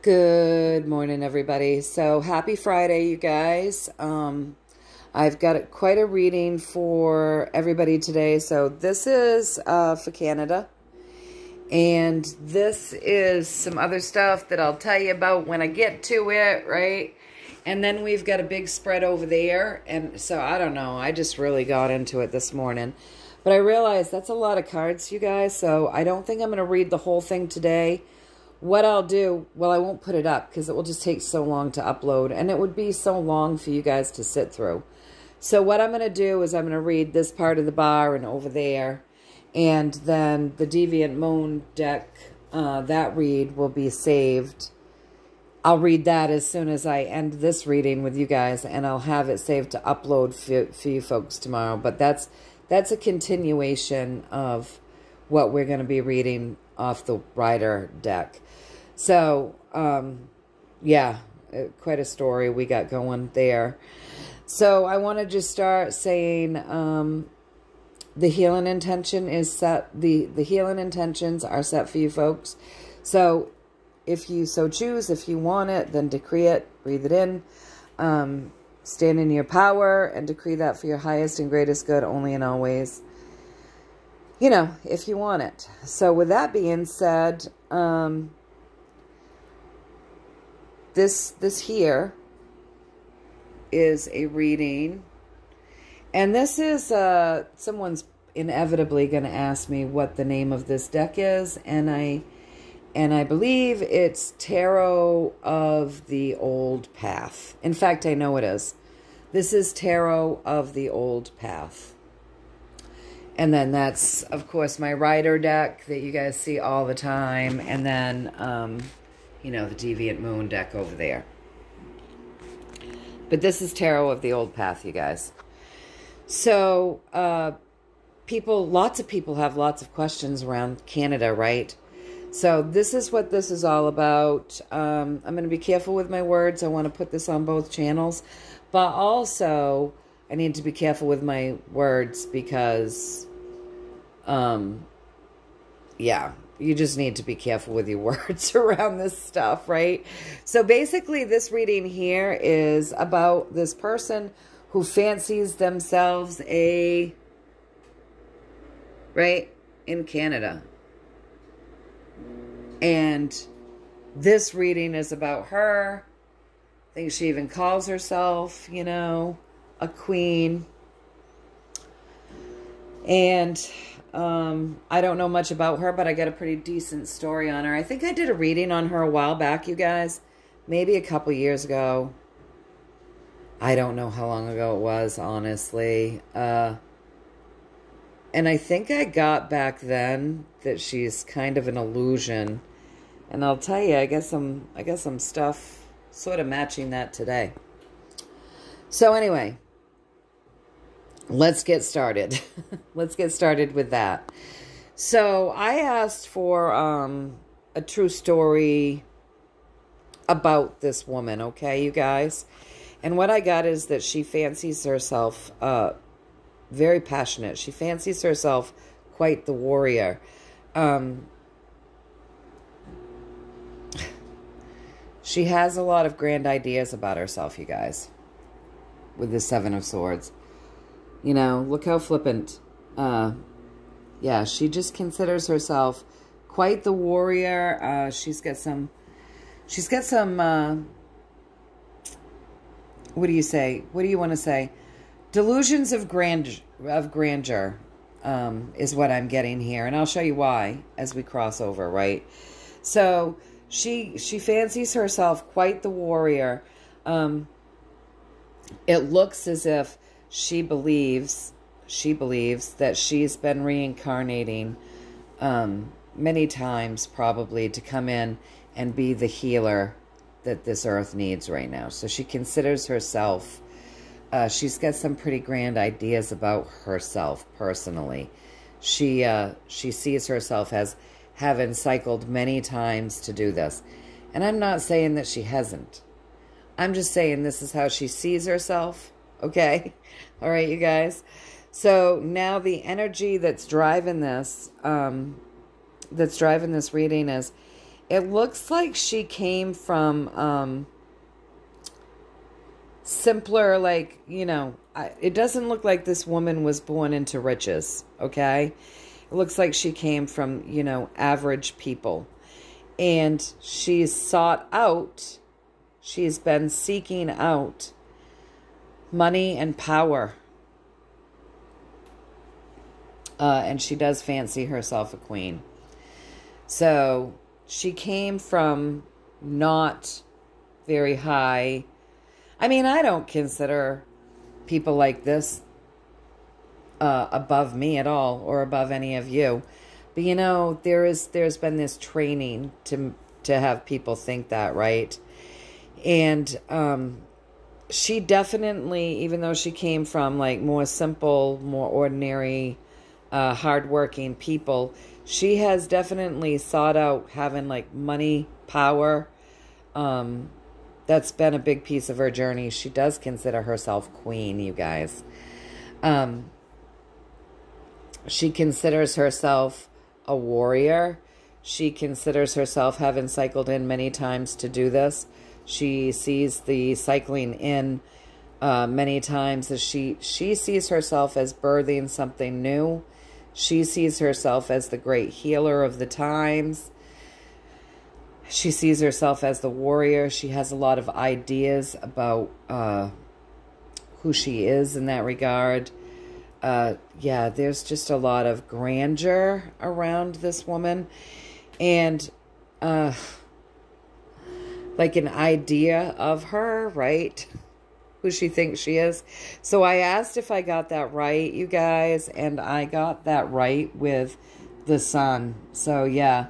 Good morning, everybody. So happy Friday, you guys. I've got quite a reading for everybody today. So this is for Canada. And this is some other stuff that I'll tell you about when I get to it, right? And then we've got a big spread over there. And so I don't know. I just really got into it this morning. But I realized that's a lot of cards, you guys. So I don't think I'm going to read the whole thing today. What I'll do, well, I won't put it up because it will just take so long to upload. And it would be so long for you guys to sit through. So what I'm going to do is I'm going to read this part of the bar and over there. And then the Deviant Moon deck, that read will be saved. I'll read that as soon as I end this reading with you guys. And I'll have it saved to upload for you folks tomorrow. But that's a continuation of what we're going to be reading off the Rider deck. So, yeah, quite a story we got going there. So I want to just start saying the healing intention is set. The healing intentions are set for you folks. So if you so choose, if you want it, then decree it, breathe it in. Stand in your power and decree that for your highest and greatest good only and always. You know, if you want it. So with that being said, this here is a reading. And this is, someone's inevitably going to ask me what the name of this deck is. And I believe it's Tarot of the Old Path. In fact, I know it is. This is Tarot of the Old Path. And then that's, of course, my Rider deck that you guys see all the time. And then, you know, the Deviant Moon deck over there. But this is Tarot of the Old Path, you guys. So, lots of people have lots of questions around Canada, right? So this is what this is all about. I'm going to be careful with my words. I want to put this on both channels. But also, I need to be careful with my words because, yeah, you just need to be careful with your words around this stuff, right? So basically, this reading here is about this person who fancies themselves right, in Canada. And this reading is about her. I think she even calls herself, you know, a queen. And I don't know much about her, but I got a pretty decent story on her. I think I did a reading on her a while back, you guys. Maybe a couple years ago. I don't know how long ago it was, honestly. And I think I got back then that she's kind of an illusion. And I'll tell you, I guess some stuff sort of matching that today. So anyway, let's get started. Let's get started with that. So I asked for a true story about this woman, okay, you guys? And what I got is that she fancies herself very passionate. She fancies herself quite the warrior. She has a lot of grand ideas about herself, you guys, with the Seven of Swords. You know, look how flippant. Yeah, she just considers herself quite the warrior. She's got some, what do you say? What do you want to say? Delusions of grandeur, is what I'm getting here. And I'll show you why as we cross over, right? So she fancies herself quite the warrior. It looks as if she believes that she's been reincarnating many times probably to come in and be the healer that this earth needs right now. So she considers herself, she's got some pretty grand ideas about herself personally. She sees herself as having cycled many times to do this. And I'm not saying that she hasn't. I'm just saying this is how she sees herself. Okay? All right, you guys. So now the energy that's driving this reading is It looks like she came from simpler, like, you know, it doesn't look like this woman was born into riches, okay? It looks like she came from, you know, average people. And she's sought out, she's been seeking out money and power. And she does fancy herself a queen. So she came from not very high. I mean, I don't consider people like this above me at all, or above any of you. But you know, there's been this training to have people think that, right? And she definitely, even though she came from like more simple, more ordinary, hardworking people, she has definitely sought out having like money, power. That's been a big piece of her journey. She does consider herself queen, you guys. She considers herself a warrior. She considers herself having cycled in many times to do this. She sees the cycling in many times as she sees herself as birthing something new. She sees herself as the great healer of the times. She sees herself as the warrior. She has a lot of ideas about who she is in that regard. Yeah, there's just a lot of grandeur around this woman. And like an idea of her, right? Who she thinks she is. So I asked if I got that right, you guys, and I got that right with the sun. So yeah,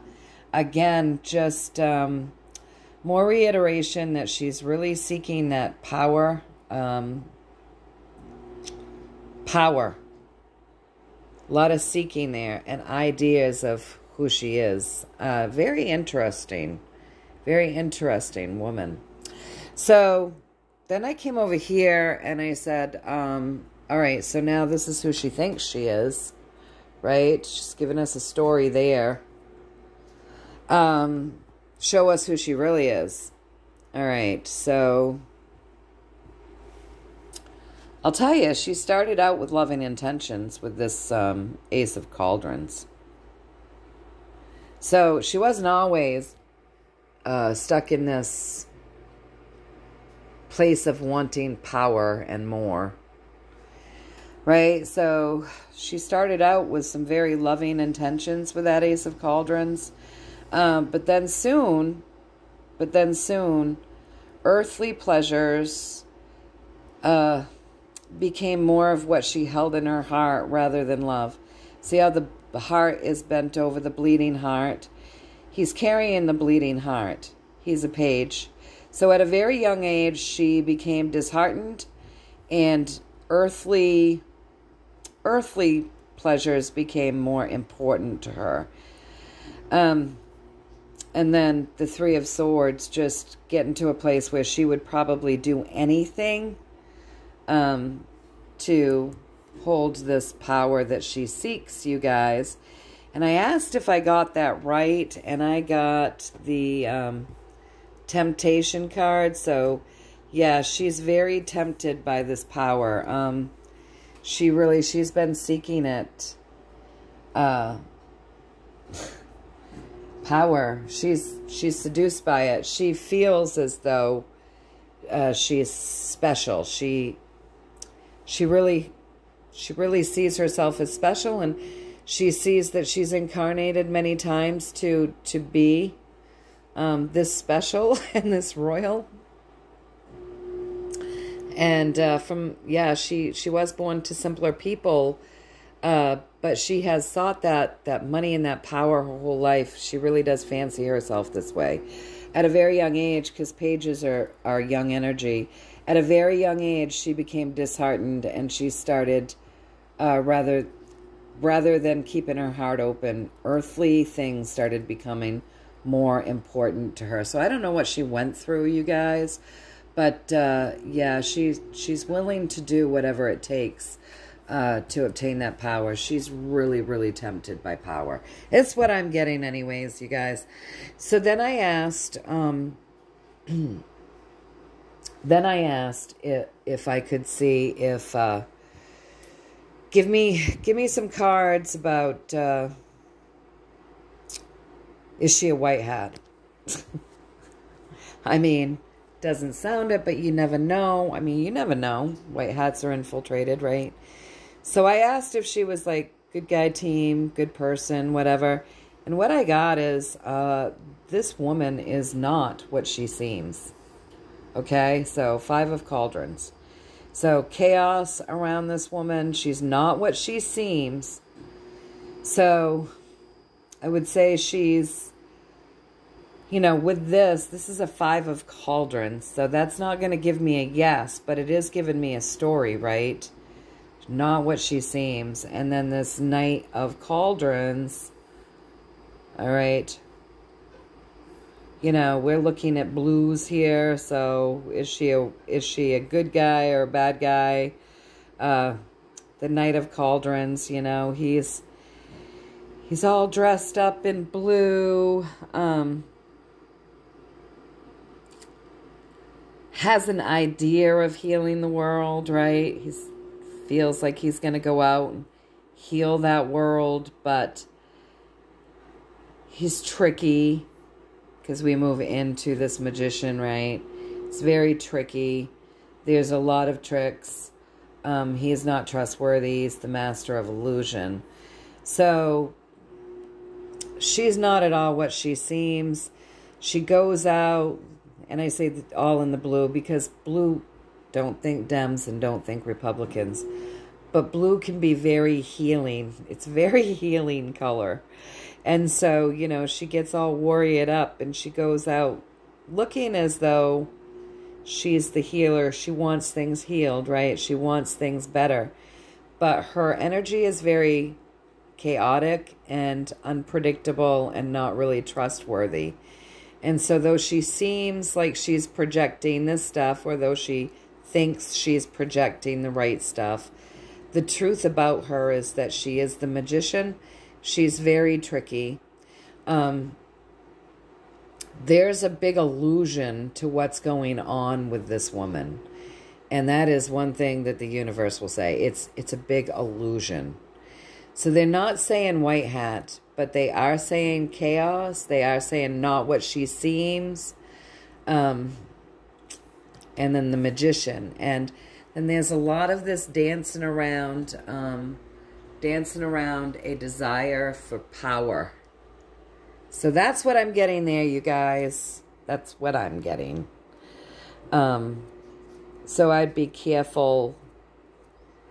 again, just more reiteration that she's really seeking that power. Power. A lot of seeking there and ideas of who she is. Very interesting. Very interesting woman. So then I came over here and I said, all right, so now this is who she thinks she is, right? She's giving us a story there. Show us who she really is. All right, so I'll tell you, she started out with loving intentions with this Ace of Cauldrons. So she wasn't always stuck in this place of wanting power and more, right? So she started out with some very loving intentions with that Ace of Cauldrons, but then soon, earthly pleasures became more of what she held in her heart rather than love. See how the heart is bent over the bleeding heart? He's carrying the bleeding heart. He's a page. So at a very young age, she became disheartened, and earthly pleasures became more important to her. And then the Three of Swords, just getting to a place where she would probably do anything to hold this power that she seeks, you guys. And I asked if I got that right, and I got the temptation card. So yeah, she's very tempted by this power. She's been seeking it. Power. She's seduced by it. She feels as though she's special. She really sees herself as special, and she sees that she's incarnated many times to be this special and this royal. And she was born to simpler people, but she has sought that money and that power her whole life. She really does fancy herself this way. At a very young age, because pages are young energy, at a very young age, she became disheartened, and she started, rather than keeping her heart open, earthly things started becoming more important to her. So I don't know what she went through, you guys, but yeah, she's willing to do whatever it takes to obtain that power. She's really, really tempted by power. It's what I'm getting anyways, you guys. So then I asked, if I could see if, give me some cards about, is she a white hat? I mean, doesn't sound it, but you never know. I mean, you never know. White hats are infiltrated, right? So I asked if she was like good guy team, good person, whatever. And what I got is this woman is not what she seems. Okay, so 5 of Cauldrons. So chaos around this woman. She's not what she seems. So I would say she's, you know, with this is a 5 of Cauldrons. So that's not going to give me a yes, but it is giving me a story, right? Not what she seems. And then this Knight of Cauldrons. All right. You know, we're looking at blues here. So is she a good guy or a bad guy? The Knight of Cauldrons, you know, he's all dressed up in blue. Has an idea of healing the world, right? Feels like he's going to go out and heal that world, but he's tricky because we move into this magician, right? It's very tricky. There's a lot of tricks. He is not trustworthy. He's the master of illusion. So she's not at all what she seems. She goes out, and I say all in the blue because blue, don't think Dems and don't think Republicans. But blue can be very healing. It's very healing color. And so, you know, she gets all worried up and she goes out looking as though she's the healer. She wants things healed, right? She wants things better. But her energy is very chaotic and unpredictable and not really trustworthy. And so though she seems like she's projecting this stuff, or though she thinks she's projecting the right stuff, the truth about her is that she is the magician. She's very tricky. There's a big illusion to what's going on with this woman. And that is one thing that the universe will say. It's a big illusion. So they're not saying white hat, but they are saying chaos. They are saying not what she seems. And then the magician. And then there's a lot of this dancing around a desire for power. So that's what I'm getting there, you guys. That's what I'm getting. So I'd be careful.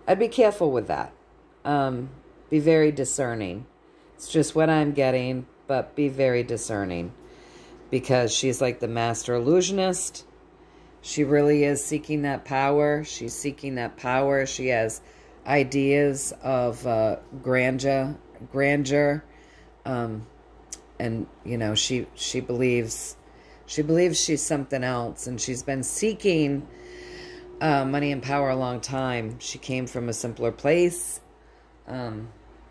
I'd be careful with that. Be very discerning. It's just what I'm getting, but be very discerning. Because she's like the master illusionist. She really is seeking that power. She's seeking that power. She has ideas of grandeur. And, you know, she believes she's something else. And she's been seeking money and power a long time. She came from a simpler place.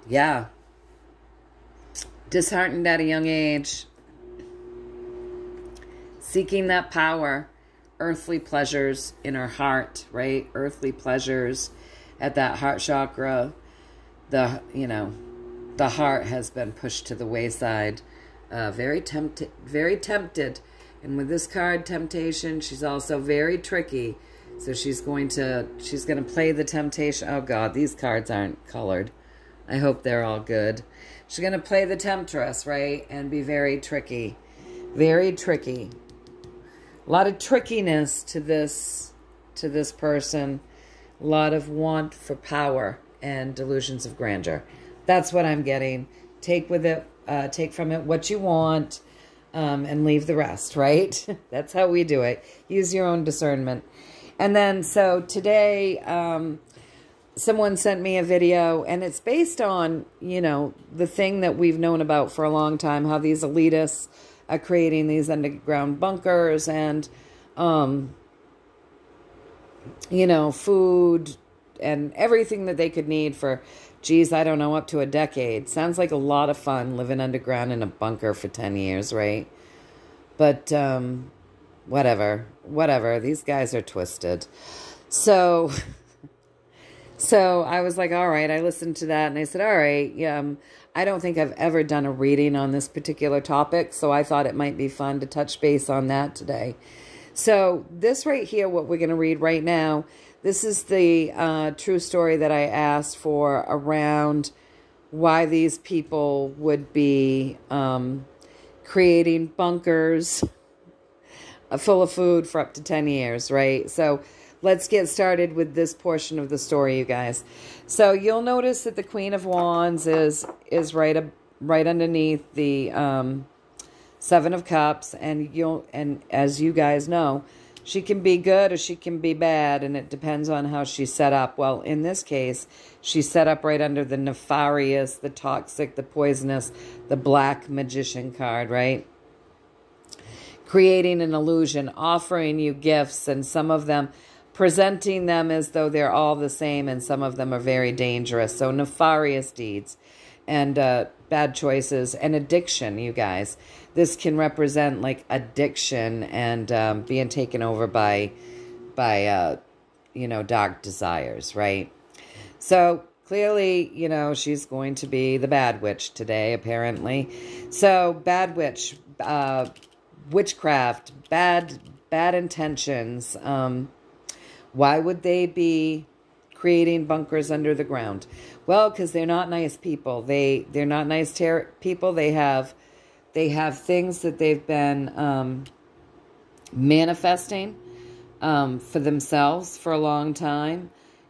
Yeah. Disheartened at a young age. Seeking that power. Earthly pleasures in her heart, right? Earthly pleasures at that heart chakra. The heart has been pushed to the wayside. Very tempted. And with this card, temptation, she's also very tricky. So she's going to play the temptation. Oh God, these cards aren't colored. I hope they're all good. She's going to play the temptress, right? And be very tricky. Very tricky. A lot of trickiness to this person. A lot of want for power and delusions of grandeur. That's what I'm getting. Take from it what you want, and leave the rest, right? That's how we do it. Use your own discernment. And then, so today, someone sent me a video, and it's based on, you know, the thing that we've known about for a long time, how these elitists are creating these underground bunkers and, you know, food and everything that they could need for, geez, I don't know, up to a decade. Sounds like a lot of fun living underground in a bunker for 10 years, right? But whatever. These guys are twisted. So I was like, all right, I listened to that and I said, all right, I don't think I've ever done a reading on this particular topic, so I thought it might be fun to touch base on that today. So this right here, what we're going to read right now, this is the true story that I asked for around why these people would be creating bunkers full of food for up to 10 years, right? So let's get started with this portion of the story, you guys. So you'll notice that the Queen of Wands is right underneath the Seven of Cups, and as you guys know, she can be good or she can be bad, and it depends on how she's set up. Well, in this case, she's set up right under the nefarious, the toxic, the poisonous, the black magician card, right? Creating an illusion, offering you gifts, and some of them presenting them as though they're all the same, and some of them are very dangerous. So nefarious deeds and bad choices and addiction, you guys. This can represent like addiction and being taken over by dark desires, right? So clearly, she's going to be the bad witch today, apparently. So bad witch, witchcraft, bad intentions. Why would they be creating bunkers under the ground? Well, because they're not nice people. They're not nice people. They have things that they've been manifesting for themselves for a long time,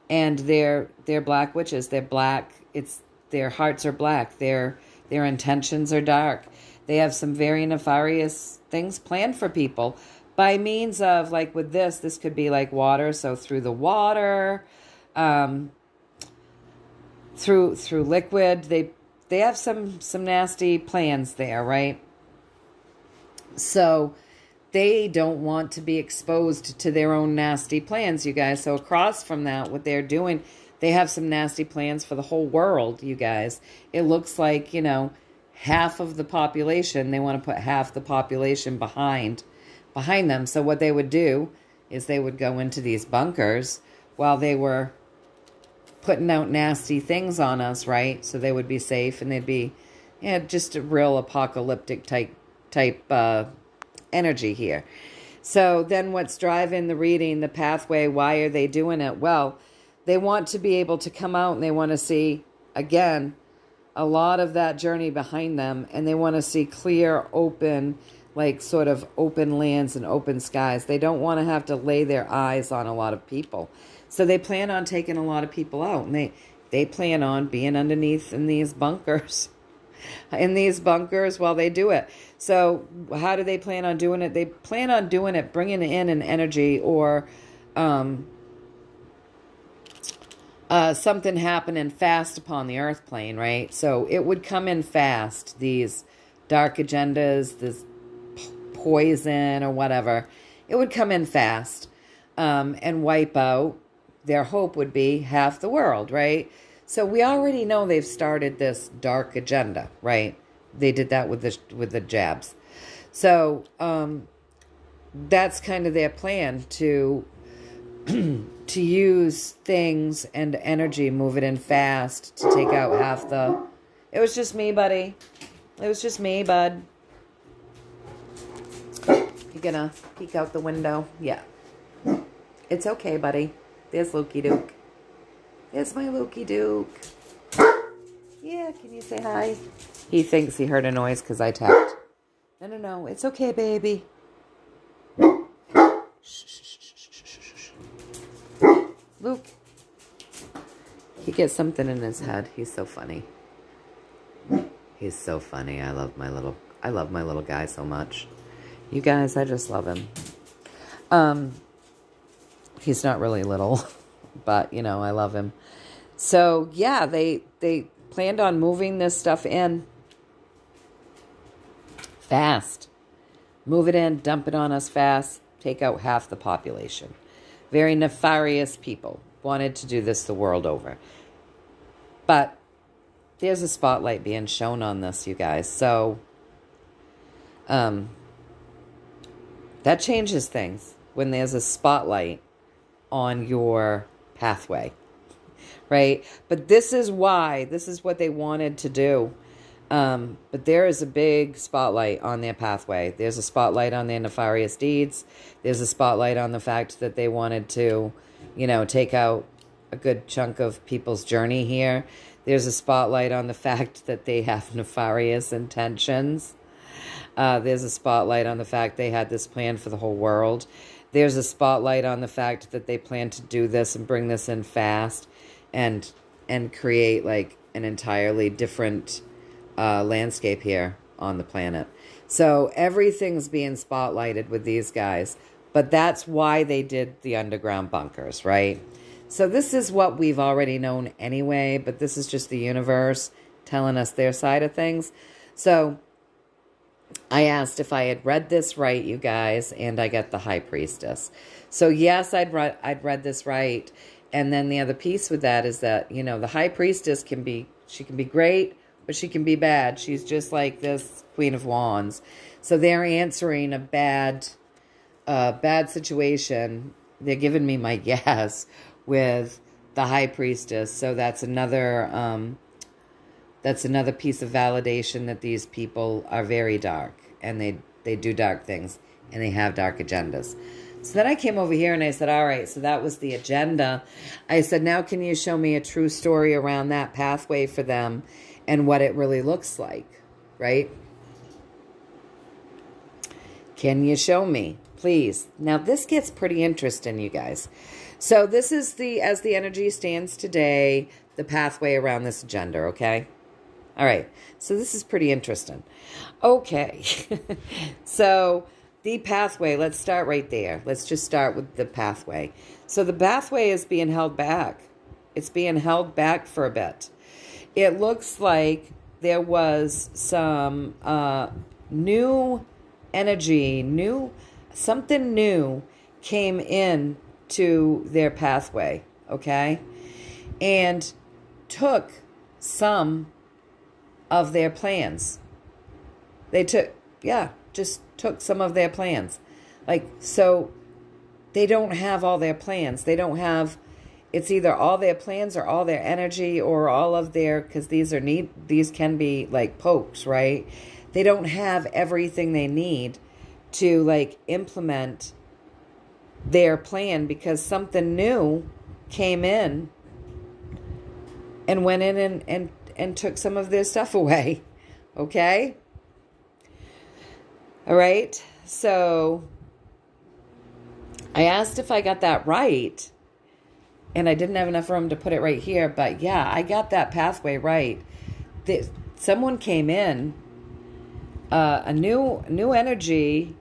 and they're black witches. They're black. Their hearts are black. Their intentions are dark. They have some very nefarious things planned for people by means of, like with this could be like water. So through the water, through liquid, they have some nasty plans there, right? So they don't want to be exposed to their own nasty plans, you guys. So across from that, what they're doing, they have some nasty plans for the whole world, you guys. It looks like, half of the population, they want to put half the population behind them. So what they would do is they would go into these bunkers while they were putting out nasty things on us, right? So they would be safe, and they'd be, just a real apocalyptic type energy here. So then what's driving the reading, the pathway, why are they doing it? Well, they want to be able to come out and they want to see, again, a lot of that journey behind them, and they want to see clear, open, like sort of open lands and open skies. They don't want to have to lay their eyes on a lot of people. So they plan on taking a lot of people out, and they plan on being underneath in these bunkers, while they do it. So how do they plan on doing it? They plan on doing it, bringing in an energy or something happening fast upon the earth plane, right? So it would come in fast, these dark agendas, this poison or whatever. It would come in fast and wipe out. Their hope would be half the world, right? So we already know they've started this dark agenda, right? They did that with the jabs. So that's kind of their plan, to use things and energy, move it in fast to take out half the... It was just me, buddy. It was just me, bud. You gonna peek out the window? Yeah. It's okay, buddy. There's Loki Duke. There's my Loki Duke. Yeah, can you say hi? He thinks he heard a noise because I tapped. No. It's okay, baby. Luke. He gets something in his head. He's so funny. He's so funny. I love my little guy so much. You guys, I just love him. He's not really little, but I love him. So yeah, they planned on moving this stuff in fast. Move it in, dump it on us fast, take out half the population. Very nefarious people. wanted to do this the world over. But there's a spotlight being shown on this, you guys. So that changes things when there's a spotlight on your pathway, right? But this is why, this is what they wanted to do. But there is a big spotlight on their pathway. There's a spotlight on their nefarious deeds. There's a spotlight on the fact that they wanted to, you know, take out a good chunk of people's journey here. There's a spotlight on the fact that they have nefarious intentions. There's a spotlight on the fact they had this plan for the whole world. There's a spotlight on the fact that they plan to do this and bring this in fast and create like an entirely different landscape here on the planet. So everything's being spotlighted with these guys. But that's why they did the underground bunkers, right? So this is what we've already known anyway, but this is just the universe telling us their side of things. So I asked if I had read this right, you guys, and I got the High Priestess. So yes, I'd read this right. And then the other piece with that is that, you know, the High Priestess can be, she can be great, but she can be bad. She's just like this Queen of Wands. So they're answering a bad situation. They're giving me my yes with the High Priestess. So that's another piece of validation that these people are very dark and they do dark things and they have dark agendas. So then I came over here and I said, all right, so that was the agenda. I said, now can you show me a true story around that pathway for them and what it really looks like, right? Can you show me, please? Now this gets pretty interesting, you guys. So this is as the energy stands today, the pathway around this agenda, okay? All right, so this is pretty interesting. Okay, so the pathway, let's start right there. Let's just start with the pathway. So the pathway is being held back. It's being held back for a bit. It looks like there was some new energy, something new came in to their pathway, okay? And took some of their plans. They just took some of their plans. Like, so they don't have all their plans. They don't have, it's either all their plans or all their energy or all of their, because these can be like pokes, right? They don't have everything they need to like implement their plan because something new came in and went in and took some of their stuff away. Okay? All right. So I asked if I got that right, and I didn't have enough room to put it right here, but yeah, I got that pathway right. Someone came in, a new energy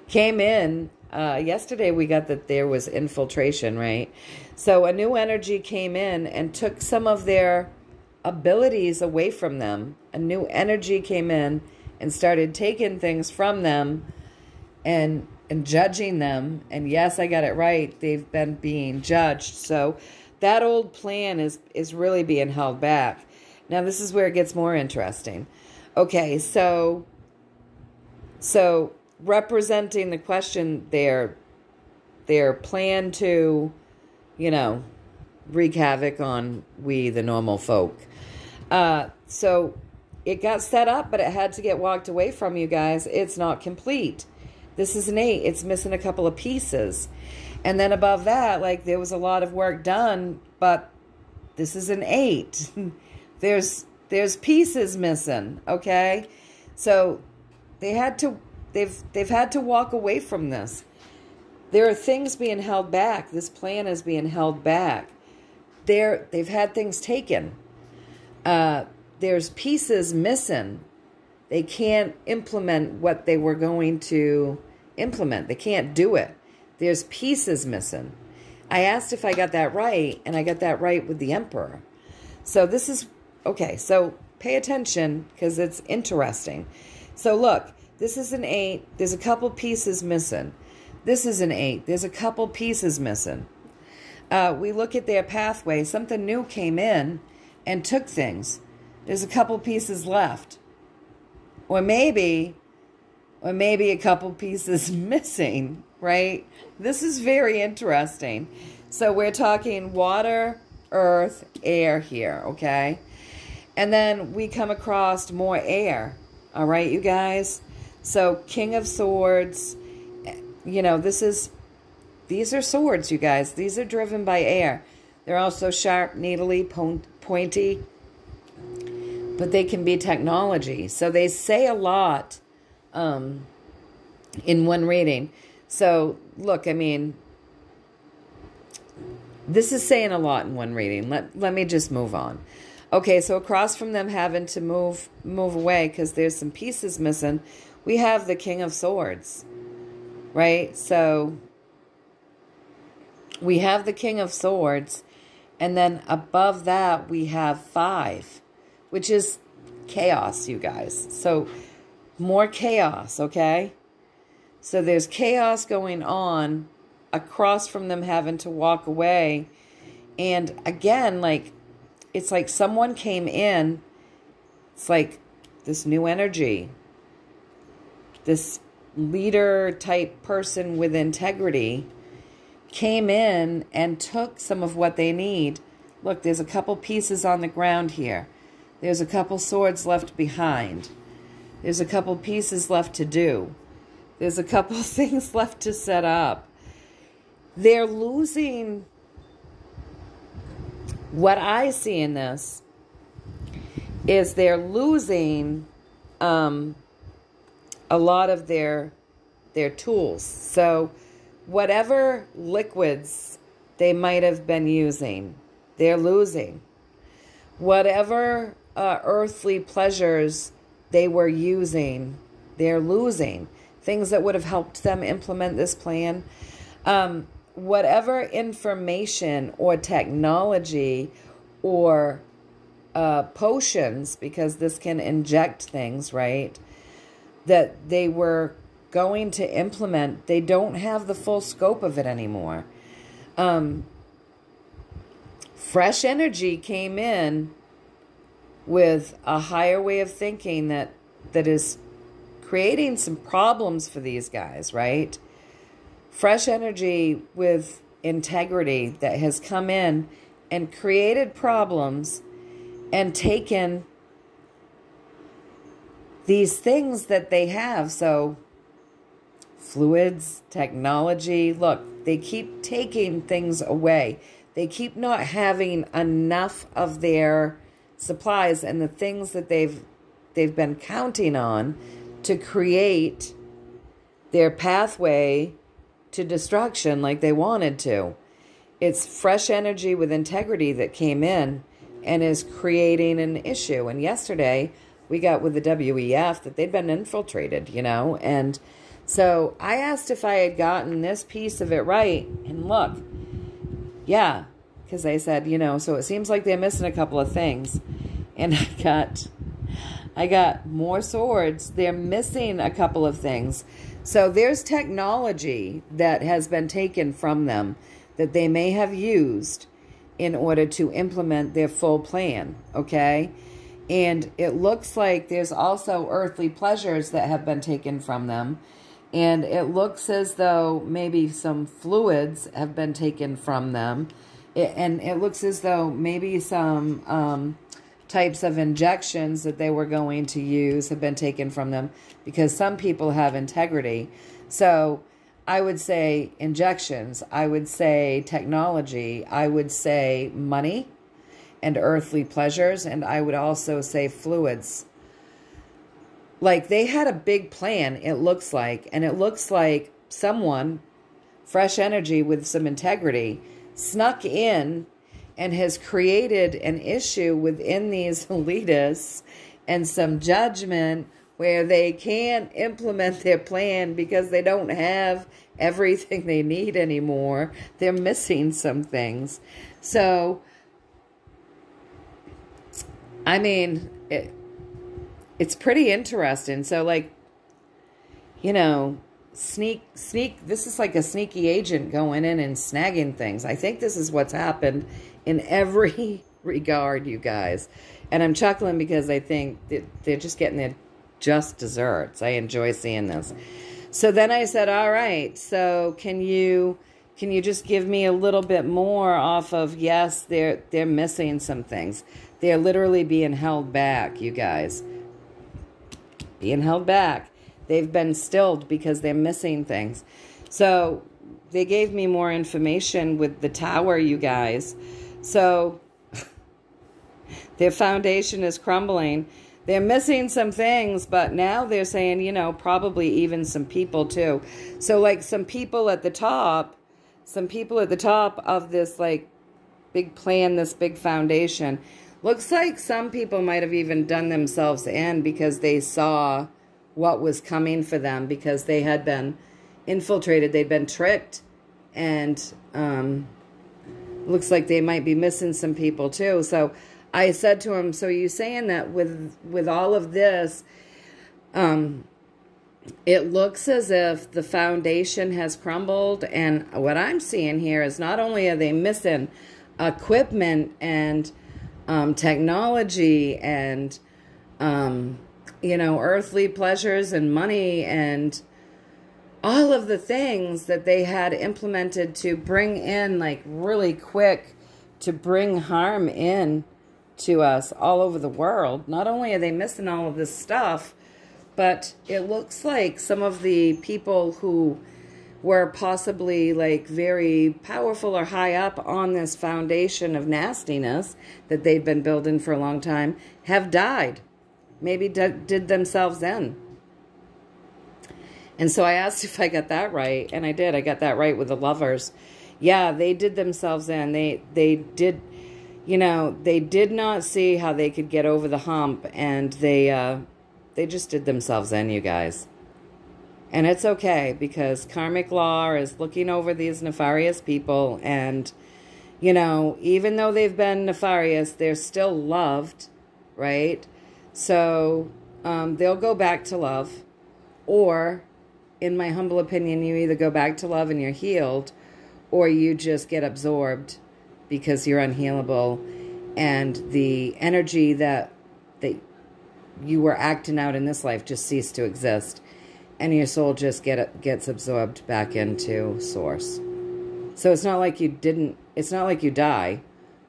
came in. Yesterday we got that there was infiltration, right? So a new energy came in and took some of their abilities away from them. A new energy came in and started taking things from them and judging them. And yes, I got it right. They've been being judged. So that old plan is really being held back. Now this is where it gets more interesting. Okay, so representing the question, their plan to, you know, wreak havoc on we, the normal folk. So it got set up, but it had to get walked away from, you guys. It's not complete. This is an 8. It's missing a couple of pieces. And then above that, like, there was a lot of work done, but this is an 8. There's pieces missing, okay? So they've had to walk away from this. There are things being held back. This plan is being held back. They've had things taken. There's pieces missing. They can't implement what they were going to implement. They can't do it. There's pieces missing. I asked if I got that right, and I got that right with the Emperor. So this is, okay, so pay attention because it's interesting. So look, this is an 8. There's a couple pieces missing. This is an 8. There's a couple pieces missing. we look at their pathway. Something new came in and took things. There's a couple pieces left. Or maybe a couple pieces missing, right? This is very interesting. So we're talking water, earth, air here, okay? And then we come across more air, all right, you guys? So King of Swords, you know, these are swords, you guys. These are driven by air. They're also sharp, needly, pointy, but they can be technology. So they say a lot in one reading. So look, I mean, this is saying a lot in one reading. Let me just move on. Okay, so across from them having to move away because there's some pieces missing, we have the King of Swords, right? So we have the King of Swords, and then above that we have 5, which is chaos, you guys. So more chaos, okay? So there's chaos going on across from them having to walk away. And again, like, it's like someone came in. It's like this new energy. This leader type person with integrity came in and took some of what they need. Look, there's a couple pieces on the ground here. There's a couple swords left behind. There's a couple pieces left to do. There's a couple things left to set up. They're losing. What I see in this is they're losing a lot of their tools. So whatever liquids they might have been using, they're losing. Whatever earthly pleasures they were using, they're losing. Things that would have helped them implement this plan. Whatever information or technology or potions, because this can inject things, right, that they were going to implement, they don't have the full scope of it anymore. Fresh energy came in with a higher way of thinking that is creating some problems for these guys, right? Fresh energy with integrity that has come in and created problems and taken these things that they have. So fluids, technology, look, they keep taking things away. They keep not having enough of their supplies and the things that they've been counting on to create their pathway to destruction like they wanted to. It's fresh energy with integrity that came in and is creating an issue. And yesterday we got with the WEF that they'd been infiltrated, you know. And so I asked if I had gotten this piece of it right. And look, yeah, because they said, you know, so it seems like they're missing a couple of things. And I got more swords. They're missing a couple of things. So there's technology that has been taken from them that they may have used in order to implement their full plan, okay? And it looks like there's also earthly pleasures that have been taken from them. And it looks as though maybe some fluids have been taken from them. And it looks as though maybe some types of injections that they were going to use have been taken from them, because some people have integrity. So I would say injections, I would say technology, I would say money and earthly pleasures, and I would also say fluids. Like, they had a big plan, it looks like, and it looks like someone, fresh energy with some integrity, snuck in and has created an issue within these elitists and some judgment where they can't implement their plan because they don't have everything they need anymore. They're missing some things. So, I mean, it's pretty interesting. So, like, you know, this is like a sneaky agent going in and snagging things. I think this is what's happened in every regard, you guys. And I'm chuckling because I think that they're just getting their just desserts. I enjoy seeing this. So then I said, all right, so can you just give me a little bit more off of, yes, they're missing some things. They're literally being held back, you guys. Being held back. They've been stilled because they're missing things. So they gave me more information with the tower, you guys. So their foundation is crumbling. They're missing some things, but now they're saying, you know, probably even some people too. So like some people at the top of this like big plan, this big foundation. Looks like some people might have even done themselves in because they saw what was coming for them, because they had been infiltrated, they'd been tricked, and looks like they might be missing some people too. So I said to him, so you saying that with all of this, it looks as if the foundation has crumbled, and what I'm seeing here is not only are they missing equipment and technology and, you know, earthly pleasures and money and all of the things that they had implemented to bring in, like, really quick, to bring harm in to us all over the world. Not only are they missing all of this stuff, but it looks like some of the people who were possibly like very powerful or high up on this foundation of nastiness that they've been building for a long time have died. Maybe did themselves in. And so I asked if I got that right, and I did. I got that right with the Lovers. Yeah, they did themselves in. They did, you know, they did not see how they could get over the hump, and they just did themselves in, you guys. And it's okay, because karmic law is looking over these nefarious people, and, you know, even though they've been nefarious, they're still loved, right? So they'll go back to love, or, in my humble opinion, you either go back to love and you're healed, or you just get absorbed because you're unhealable, and the energy that you were acting out in this life just ceased to exist. And your soul just gets absorbed back into source. So it's not like it's not like you die,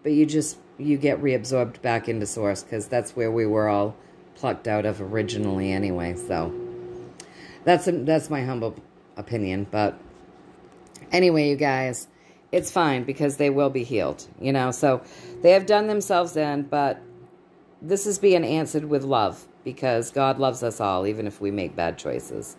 but you get reabsorbed back into source, because that's where we were all plucked out of originally anyway. So that's my humble opinion. But anyway, you guys, it's fine, because they will be healed, you know. So they have done themselves in, but this is being answered with love, because God loves us all, even if we make bad choices.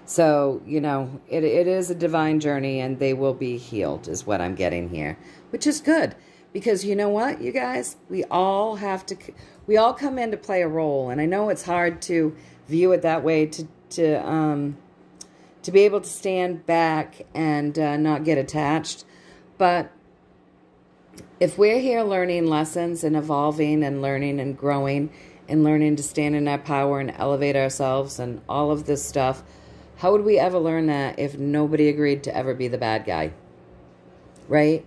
So, you know, it is a divine journey, and they will be healed, is what I'm getting here, which is good, because you know what, you guys, we all come in to play a role, and I know it's hard to view it that way, to be able to stand back and not get attached, but if we're here learning lessons and evolving and learning and growing and learning to stand in our power and elevate ourselves and all of this stuff, how would we ever learn that if nobody agreed to ever be the bad guy? Right?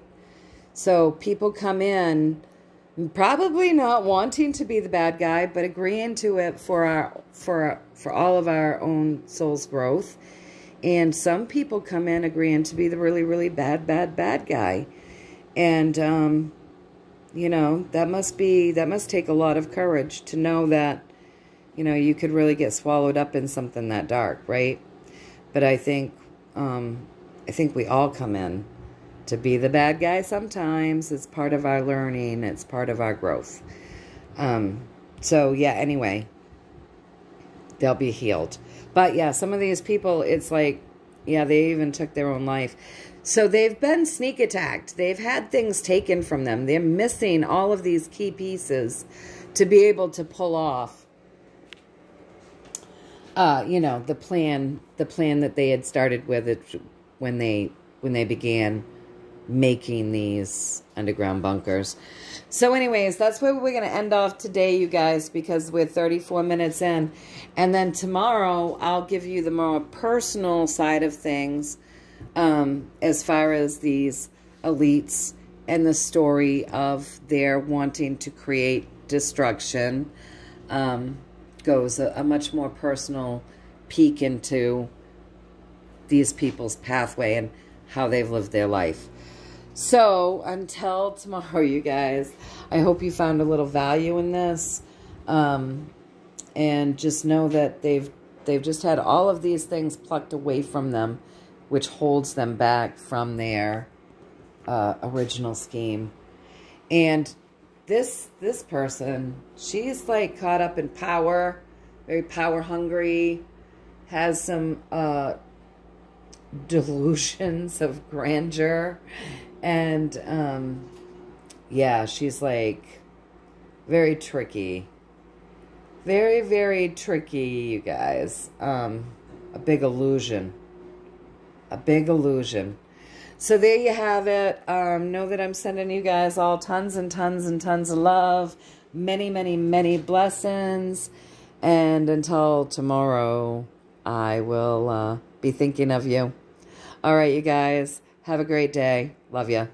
So people come in probably not wanting to be the bad guy, but agreeing to it for all of our own soul's growth. And some people come in agreeing to be the really, really bad guy. And, you know, that must take a lot of courage to know that, you know, you could really get swallowed up in something that dark, right? But I think we all come in to be the bad guy sometimes. It's part of our learning. It's part of our growth. So, yeah, anyway, they'll be healed. But, yeah, some of these people, it's like, yeah, they even took their own life. So they've been sneak attacked. They've had things taken from them. They're missing all of these key pieces to be able to pull off, you know, the plan that they had started with it when they began making these underground bunkers. So anyways, that's where we're going to end off today, you guys, because we're 34 minutes in. And then tomorrow, I'll give you the more personal side of things, as far as these elites and the story of their wanting to create destruction goes. A much more personal peek into these people's pathway and how they've lived their life. So until tomorrow, you guys, I hope you found a little value in this, and just know that they've just had all of these things plucked away from them, which holds them back from their original scheme. And this person, she's like caught up in power, very power hungry, has some delusions of grandeur, and yeah, she's like very tricky, very, very tricky, you guys. A big illusion, a big illusion. So there you have it. Know that I'm sending you guys all tons and tons and tons of love, many, many, many blessings, and until tomorrow, I will be thinking of you. All right, you guys, have a great day. Love ya.